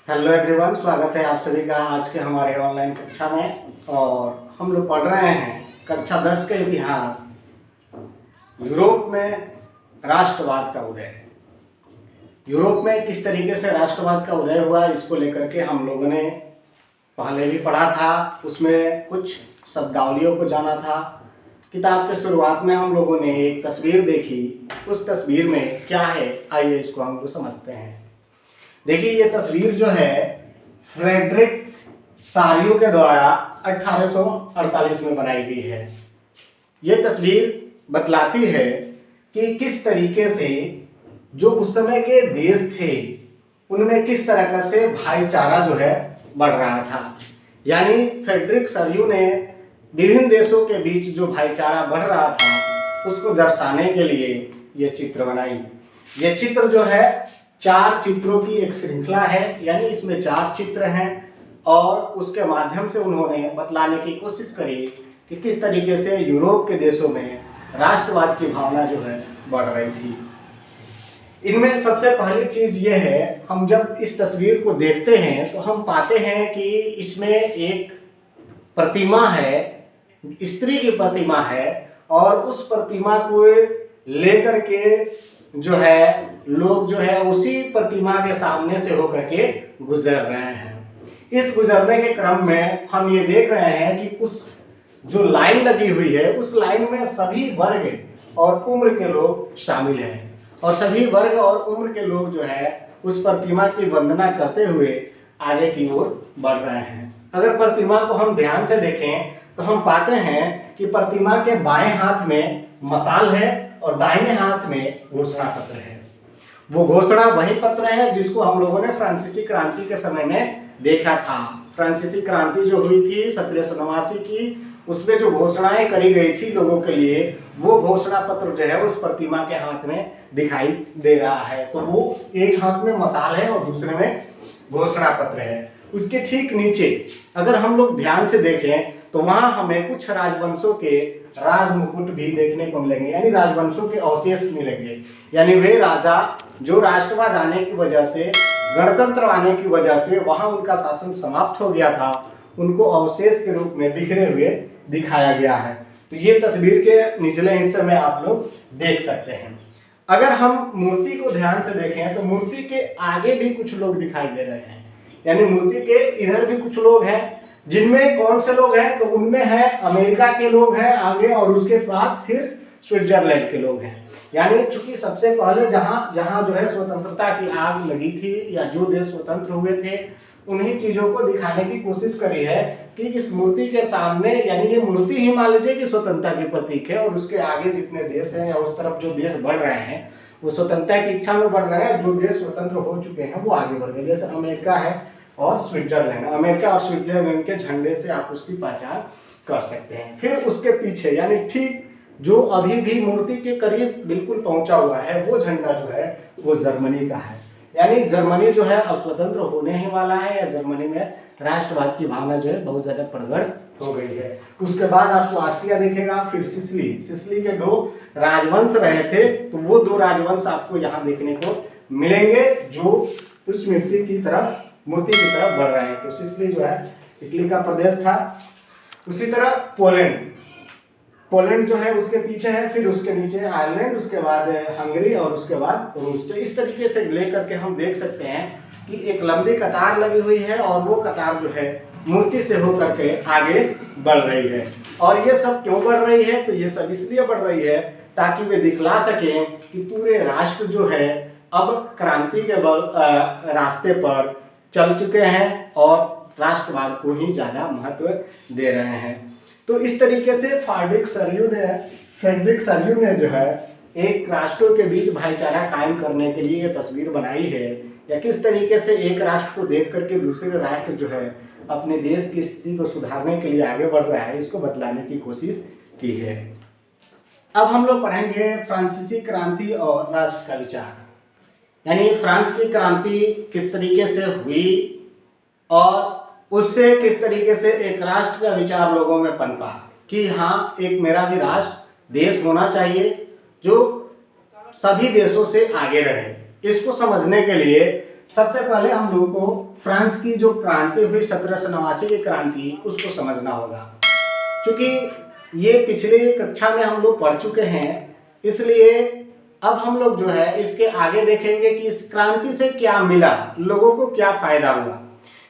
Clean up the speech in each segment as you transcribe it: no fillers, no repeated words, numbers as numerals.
Hello everyone, स्वागत है आप सभी का आज के हमारे ऑनलाइन कक्षा में। और हम लोग पढ़ रहे हैं कक्षा 10 के इतिहास, यूरोप में राष्ट्रवाद का उदय। यूरोप में किस तरीके से राष्ट्रवाद का उदय हुआ, इसको लेकर के हम लोगों ने पहले भी पढ़ा था। उसमें कुछ शब्दावलियों को जाना था। किताब के शुरुआत में हम लोगों ने एक तस्वीर देखी। उस तस्वीर में क्या है, आइए इसको हम लोग समझते हैं। देखिए, ये तस्वीर जो है फ्रेडरिक सारियो के द्वारा 1848 में बनाई गई है। ये तस्वीर बतलाती है कि किस तरीके से जो उस समय के देश थे उनमें किस तरह का से भाईचारा जो है बढ़ रहा था। यानी फ्रेडरिक सारियो ने विभिन्न देशों के बीच जो भाईचारा बढ़ रहा था उसको दर्शाने के लिए ये चित्र बनाई। ये चित्र जो है 4 चित्रों की एक श्रृंखला है, यानी इसमें 4 चित्र हैं और उसके माध्यम से उन्होंने बतलाने की कोशिश करी कि किस तरीके से यूरोप के देशों में राष्ट्रवाद की भावना जो है बढ़ रही थी। इनमें सबसे पहली चीज ये है, हम जब इस तस्वीर को देखते हैं तो हम पाते हैं कि इसमें एक प्रतिमा है, स्त्री की प्रतिमा है, और उस प्रतिमा को लेकर के जो है लोग जो है उसी प्रतिमा के सामने से होकर के गुजर रहे हैं। इस गुजरने के क्रम में हम ये देख रहे हैं कि उस जो लाइन लगी हुई है उस लाइन में सभी वर्ग और उम्र के लोग शामिल हैं, और सभी वर्ग और उम्र के लोग जो है उस प्रतिमा की वंदना करते हुए आगे की ओर बढ़ रहे हैं। अगर प्रतिमा को हम ध्यान से देखें तो हम पाते हैं कि प्रतिमा के बाएं हाथ में मशाल है और दाहिने हाथ में घोषणा पत्र है। वो घोषणा वही पत्र है जिसको हम लोगों ने फ्रांसीसी क्रांति के समय में देखा था। फ्रांसीसी क्रांति जो हुई थी 1789 की, उसमें जो घोषणाएं करी गई थी लोगों के लिए, वो घोषणा पत्र जो है उस प्रतिमा के हाथ में दिखाई दे रहा है। तो वो एक हाथ में मशाल है और दूसरे में घोषणा पत्र है। उसके ठीक नीचे अगर हम लोग ध्यान से देखें तो वहां हमें कुछ राजवंशों के राजमुकुट भी देखने को मिलेंगे, यानी राजवंशों के अवशेष मिलेंगे। यानी वे राजा जो राष्ट्रवाद आने की वजह से, गणतंत्र आने की वजह से वहां उनका शासन समाप्त हो गया था, उनको अवशेष के रूप में बिखरे हुए दिखाया गया है। तो ये तस्वीर के निचले हिस्से में आप लोग देख सकते हैं। अगर हम मूर्ति को ध्यान से देखें तो मूर्ति के आगे भी कुछ लोग दिखाई दे रहे हैं, यानी मूर्ति के इधर भी कुछ लोग हैं, जिनमें कौन से लोग हैं तो उनमें है अमेरिका के लोग हैं आगे, और उसके बाद फिर स्विट्जरलैंड के लोग हैं। यानी चूंकि सबसे पहले जहां जहां जो है स्वतंत्रता की आग लगी थी या जो देश स्वतंत्र हुए थे, उन्हीं चीजों को दिखाने की कोशिश करी है कि इस मूर्ति के सामने, यानी ये मूर्ति ही मान लीजिए कि स्वतंत्रता की प्रतीक है, और उसके आगे जितने देश हैं या उस तरफ जो देश बढ़ रहे हैं वो स्वतंत्रता की इच्छा में बढ़ रहे हैं। जो देश स्वतंत्र हो चुके हैं वो आगे बढ़ गए, जैसे अमेरिका है और स्विट्जरलैंड। अमेरिका और स्विट्जरलैंड के झंडे से आप उसकी पहचान कर सकते हैं। फिर उसके पीछे, यानी ठीक जो अभी भी मूर्ति के करीब बिल्कुल पहुंचा हुआ है, वो झंडा जो है वो जर्मनी का है। यानी जर्मनी जो है अब स्वतंत्र होने ही वाला है, या जर्मनी में राष्ट्रवाद की भावना जो है बहुत ज्यादा प्रगट हो गई है। उसके बाद आपको ऑस्ट्रिया दिखेगा, फिर सिसिली। सिसिली के 2 राजवंश रहे थे, तो वो 2 राजवंश आपको यहाँ देखने को मिलेंगे जो उस मूर्ति की तरफ बढ़ रहे हैं। तो सिसिली जो है इटली का प्रदेश था। उसी तरह पोलैंड जो है उसके पीछे है, फिर उसके नीचे आयरलैंड, उसके बाद हंगरी और उसके बाद रूस। तो इस तरीके से लेकर के हम देख सकते हैं कि एक लंबी कतार लगी हुई है और वो कतार जो है मूर्ति से होकर के आगे बढ़ रही है। और ये सब क्यों बढ़ रही है, तो ये सब इसलिए बढ़ रही है ताकि वे दिखला सकें कि पूरे राष्ट्र जो है अब क्रांति के रास्ते पर चल चुके हैं और राष्ट्रवाद को ही ज्यादा महत्व दे रहे हैं। तो इस तरीके से फ्रेडरिक सारियो ने जो है एक राष्ट्रों के बीच भाईचारा कायम करने के लिए ये तस्वीर बनाई है, या किस तरीके से एक राष्ट्र को देख करके दूसरे राष्ट्र जो है अपने देश की स्थिति को सुधारने के लिए आगे बढ़ रहा है, इसको बतलाने की कोशिश की है। अब हम लोग पढ़ेंगे फ्रांसीसी क्रांति और राष्ट्र का विचार, यानी फ्रांस की क्रांति किस तरीके से हुई और उससे किस तरीके से एक राष्ट्र का विचार लोगों में पनपा कि हाँ, एक मेरा भी राष्ट्र देश होना चाहिए जो सभी देशों से आगे रहे। इसको समझने के लिए सबसे पहले हम लोगों को फ्रांस की जो क्रांति हुई 1789 की क्रांति, उसको समझना होगा। क्योंकि ये पिछले कक्षा में हम लोग पढ़ चुके हैं, इसलिए अब हम लोग जो है इसके आगे देखेंगे कि इस क्रांति से क्या मिला, लोगों को क्या फायदा हुआ।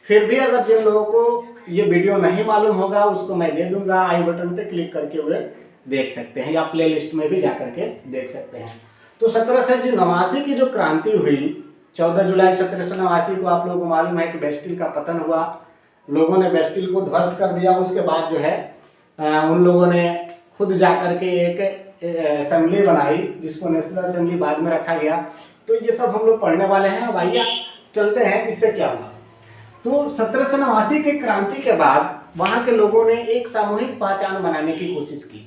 फिर भी अगर जिन लोगों को ये वीडियो नहीं मालूम होगा, उसको मैं दे दूंगा, आई बटन पे क्लिक करके हुए देख सकते हैं, या प्ले लिस्ट में भी जा करके देख सकते हैं। तो 1789 की जो क्रांति हुई, 14 जुलाई 1789 को आप लोगों को मालूम है कि बेस्टिल का पतन हुआ, लोगों ने बेस्टिल को ध्वस्त कर दिया। उसके बाद जो है उन लोगों ने खुद जा करके एक असेंबली बनाई, जिसको नेशनल असेंबली बाद में रखा गया। तो ये सब हम लोग पढ़ने वाले हैं। अब आइए चलते हैं इससे क्या हुआ। तो 1789 की क्रांति के बाद वहां के लोगों ने एक सामूहिक पहचान बनाने की कोशिश की।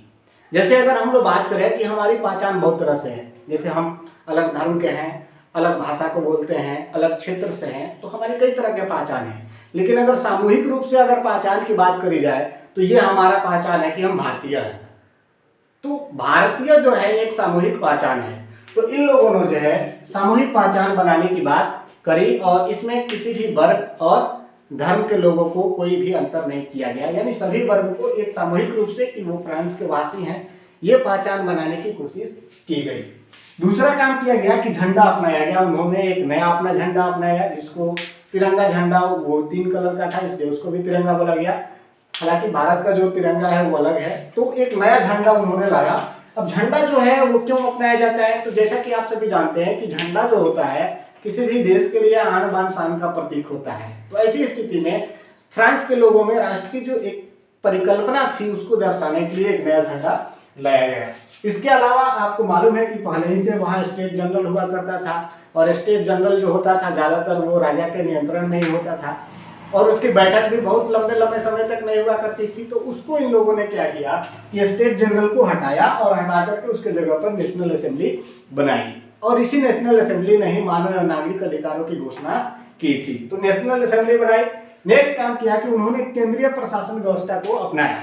जैसे अगर हम लोग बात करें कि हमारी पहचान बहुत तरह से है, जैसे हम अलग धर्म के हैं, अलग भाषा को बोलते हैं, अलग क्षेत्र से हैं, तो हमारी कई तरह के पहचान है। लेकिन अगर सामूहिक रूप से अगर पहचान की बात करी जाए तो ये हमारा पहचान है कि हम भारतीय हैं। तो भारतीय जो है एक सामूहिक पहचान है। तो इन लोगों ने जो है सामूहिक पहचान बनाने की बात करी, और इसमें किसी भी वर्ग और धर्म के लोगों को कोई भी अंतर नहीं किया गया, यानी सभी वर्ग को एक सामूहिक रूप से कि वो फ्रांस के वासी हैं, ये पहचान बनाने की कोशिश की गई। दूसरा काम किया गया कि झंडा अपनाया गया। उन्होंने एक नया अपना झंडा अपनाया, जिसको तिरंगा झंडा, वो 3 कलर का था, इसलिए उसको भी तिरंगा बोला गया। हालांकि भारत का जो तिरंगा है वो अलग है। तो एक नया झंडा उन्होंने लाया। अब झंडा जो है वो क्यों अपनाया जाता है, तो जैसा कि आप सभी जानते हैं कि झंडा जो होता है किसी भी देश के लिए आन बान शान का प्रतीक होता है। तो ऐसी स्थिति में फ्रांस के लोगों में राष्ट्र की जो एक परिकल्पना थी, उसको दर्शाने के लिए एक नया झंडा लाया गया। इसके अलावा आपको मालूम है कि पहले ही से वहाँ स्टेट जनरल हुआ करता था, और स्टेट जनरल जो होता था ज्यादातर वो राजा के नियंत्रण में ही होता था, और उसकी बैठक भी बहुत लंबे लंबे समय तक नहीं हुआ करती थी। तो उसको इन लोगों ने क्या किया कि स्टेट जनरल को हटाया, और हटा करके उसके जगह पर नेशनल असेंबली बनाई, और इसी नेशनल असेंबली ने ही मानव नागरिक अधिकारों की घोषणा की थी। तो नेशनल असेंबली बनाई। नेक्स्ट काम किया कि उन्होंने केंद्रीय प्रशासन व्यवस्था को अपनाया।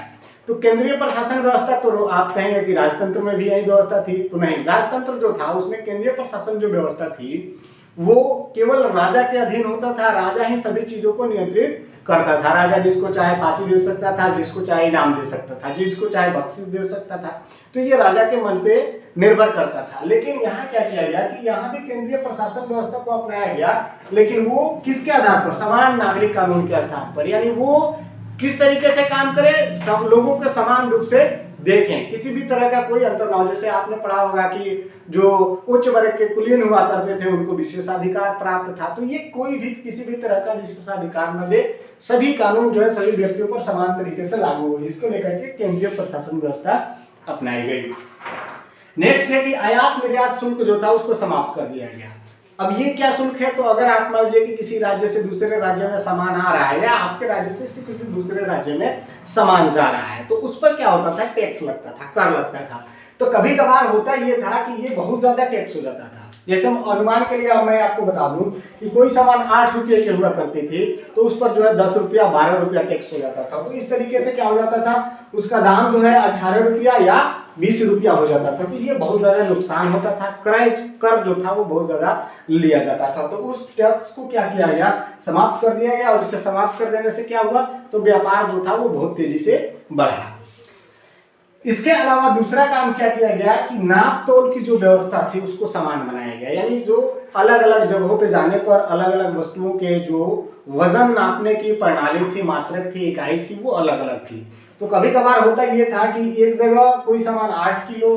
तो केंद्रीय प्रशासन व्यवस्था, तो आप कहेंगे कि राजतंत्र में भी यही व्यवस्था थी, तो नहीं, राजतंत्र जो था उसमें केंद्रीय प्रशासन जो व्यवस्था थी वो केवल राजा के अधीन होता था। राजा ही सभी चीजों को नियंत्रित करता था। राजा जिसको चाहे फांसी दे सकता था, जिसको चाहे इनाम दे सकता था, जिसको चाहे बख्शिश दे सकता था। तो ये राजा के मन पे निर्भर करता था। लेकिन यहाँ क्या किया गया कि यहाँ भी केंद्रीय प्रशासन व्यवस्था को अपनाया गया, लेकिन वो किसके आधार पर, समान नागरिक कानून के आधार पर। यानी वो किस तरीके से काम करे, सब लोगों को समान रूप से देखें, किसी भी तरह का कोई अंतर ना हो। जैसे आपने पढ़ा होगा कि जो उच्च वर्ग के कुलीन हुआ करते थे उनको विशेषाधिकार प्राप्त था। तो ये कोई भी किसी भी तरह का विशेषाधिकार न दे, सभी कानून जो है सभी व्यक्तियों पर समान तरीके से लागू हो, इसको लेकर के केंद्रीय प्रशासन व्यवस्था अपनाई गई। नेक्स्ट है कि आयात निर्यात शुल्क जो था उसको समाप्त कर दिया गया। अब ये क्या शुल्क है, तो अगर आप मान लीजिए कि किसी राज्य से दूसरे राज्य में सामान आ रहा है, या आपके राज्य से किसी दूसरे राज्य में सामान जा रहा है, तो उस पर क्या होता था, टैक्स लगता था, कर लगता था। तो कभी कभार होता ये था कि ये बहुत ज्यादा टैक्स हो जाता था। जैसे हम अनुमान के लिए मैं आपको बता दूं कि कोई सामान 8 रुपये की हुआ करती थी, तो उस पर जो है 10 रुपया 12 रुपया टैक्स हो जाता था। तो इस तरीके से क्या हो जाता था, उसका दाम जो है 18 रुपया या 20 रुपया हो जाता था। तो ये बहुत ज्यादा नुकसान होता था। क्रय कर जो था वो बहुत ज्यादा लिया जाता था। तो उस टैक्स को क्या किया गया, समाप्त कर दिया गया। और इसे समाप्त कर देने से क्या हुआ, तो व्यापार जो था वो बहुत तेजी से बढ़ा। इसके अलावा दूसरा काम क्या किया गया कि नाप तोल की जो व्यवस्था थी उसको समान बनाया गया। यानी जो अलग अलग जगहों पे जाने पर अलग अलग वस्तुओं के जो वजन नापने की प्रणाली थी, मात्रक थी, इकाई थी, वो अलग अलग थी। तो कभी कभार होता ये था कि एक जगह कोई सामान 8 किलो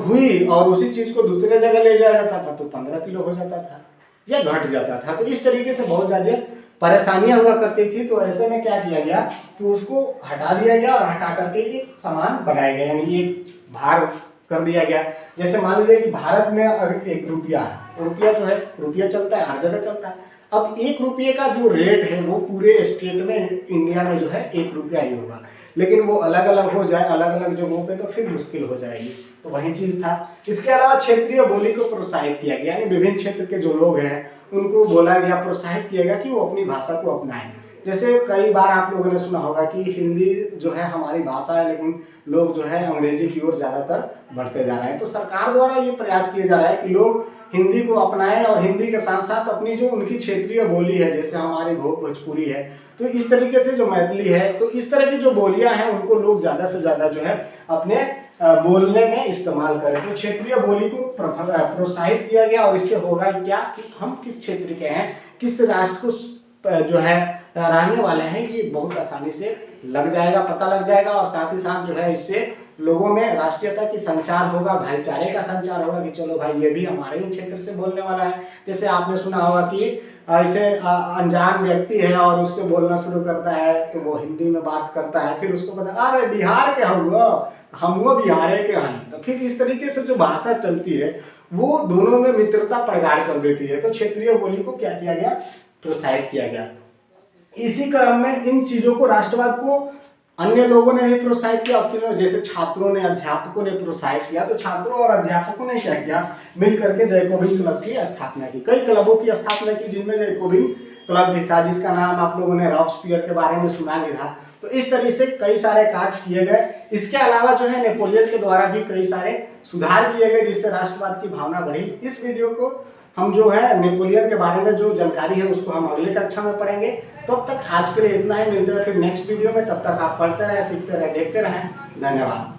हुई और उसी चीज को दूसरे जगह ले जाया जाता था तो 15 किलो हो जाता था या घट जाता था। तो इस तरीके से बहुत ज्यादा परेशानियां हुआ करती थी। तो ऐसे में क्या किया गया कि उसको हटा दिया गया और हटा करके एक सामान बनाया गया, यानी एक भार कर दिया गया। जैसे मान लीजिए कि भारत में अगर 1 रुपया है, रुपया जो है रुपया चलता है, हर जगह चलता है। अब 1 रुपये का जो रेट है वो पूरे स्टेट में इंडिया में जो है 1 रुपया ही होगा, लेकिन वो अलग अलग हो जाए अलग अलग जगहों पे तो फिर मुश्किल हो जाएगी। तो वही चीज था। इसके अलावा क्षेत्रीय बोली को प्रोत्साहित किया गया, यानी विभिन्न क्षेत्र के जो लोग हैं उनको बोला गया, प्रोत्साहित किया गया कि वो अपनी भाषा को अपनाएं। जैसे कई बार आप लोगों ने सुना होगा कि हिंदी जो है हमारी भाषा है, लेकिन लोग जो है अंग्रेजी की ओर ज्यादातर बढ़ते जा रहे हैं। तो सरकार द्वारा ये प्रयास किया जा रहा है कि लोग हिंदी को अपनाएं और हिंदी के साथ साथ अपनी जो उनकी क्षेत्रीय बोली है, जैसे हमारी भोजपुरी है, तो इस तरीके से जो मैथिली है, तो इस तरह की जो बोलियां हैं उनको लोग ज़्यादा से ज़्यादा जो है अपने बोलने में इस्तेमाल करें। तो क्षेत्रीय बोली को प्रोत्साहित किया गया और इससे होगा क्या कि हम किस क्षेत्र के हैं, किस राष्ट्र को जो है रहने वाले हैं, ये बहुत आसानी से लग जाएगा, पता लग जाएगा। और साथ ही साथ जो है इससे लोगों में राष्ट्रीयता की संचार होगा, भाईचारे का संचार होगा कि चलो भाई ये भी हमारे ही क्षेत्र से बोलने वाला है। जैसे आपने सुना होगा कि ऐसे अनजान व्यक्ति है और उससे बोलना शुरू करता है तो वो हिंदी में बात करता है, फिर उसको पता अरे बिहार के हम वो बिहार के हैं, तो फिर इस तरीके से जो भाषा चलती है वो दोनों में मित्रता प्रगाढ़ कर देती है। तो क्षेत्रीय बोली को क्या किया गया, प्रोत्साहित किया गया। इसी क्रम में इन चीजों को, राष्ट्रवाद को अन्य लोगों ने भी प्रोत्साहित किया, जैसे छात्रों ने, अध्यापकों ने प्रोत्साहित किया। तो छात्रों और अध्यापकों ने क्या किया, मिल करके जैकोबिन क्लब की स्थापना की। कई क्लबों की स्थापना की जिनमें जैकोबिन क्लब भी था, जिसका नाम आप लोगों ने रॉबस्पियर के बारे में सुना भी था। तो इस तरह से कई सारे कार्य किए गए। इसके अलावा जो है नेपोलियन के द्वारा भी कई सारे सुधार किए गए जिससे राष्ट्रवाद की भावना बढ़ी। इस वीडियो को हम जो है नेपोलियन के बारे में जो जानकारी है उसको हम अगले कक्षा में पढ़ेंगे। तब तक आज के लिए इतना ही, मिलते हैं फिर नेक्स्ट वीडियो में। तब तक आप पढ़ते रहें, सीखते रहें, देखते रहें। धन्यवाद।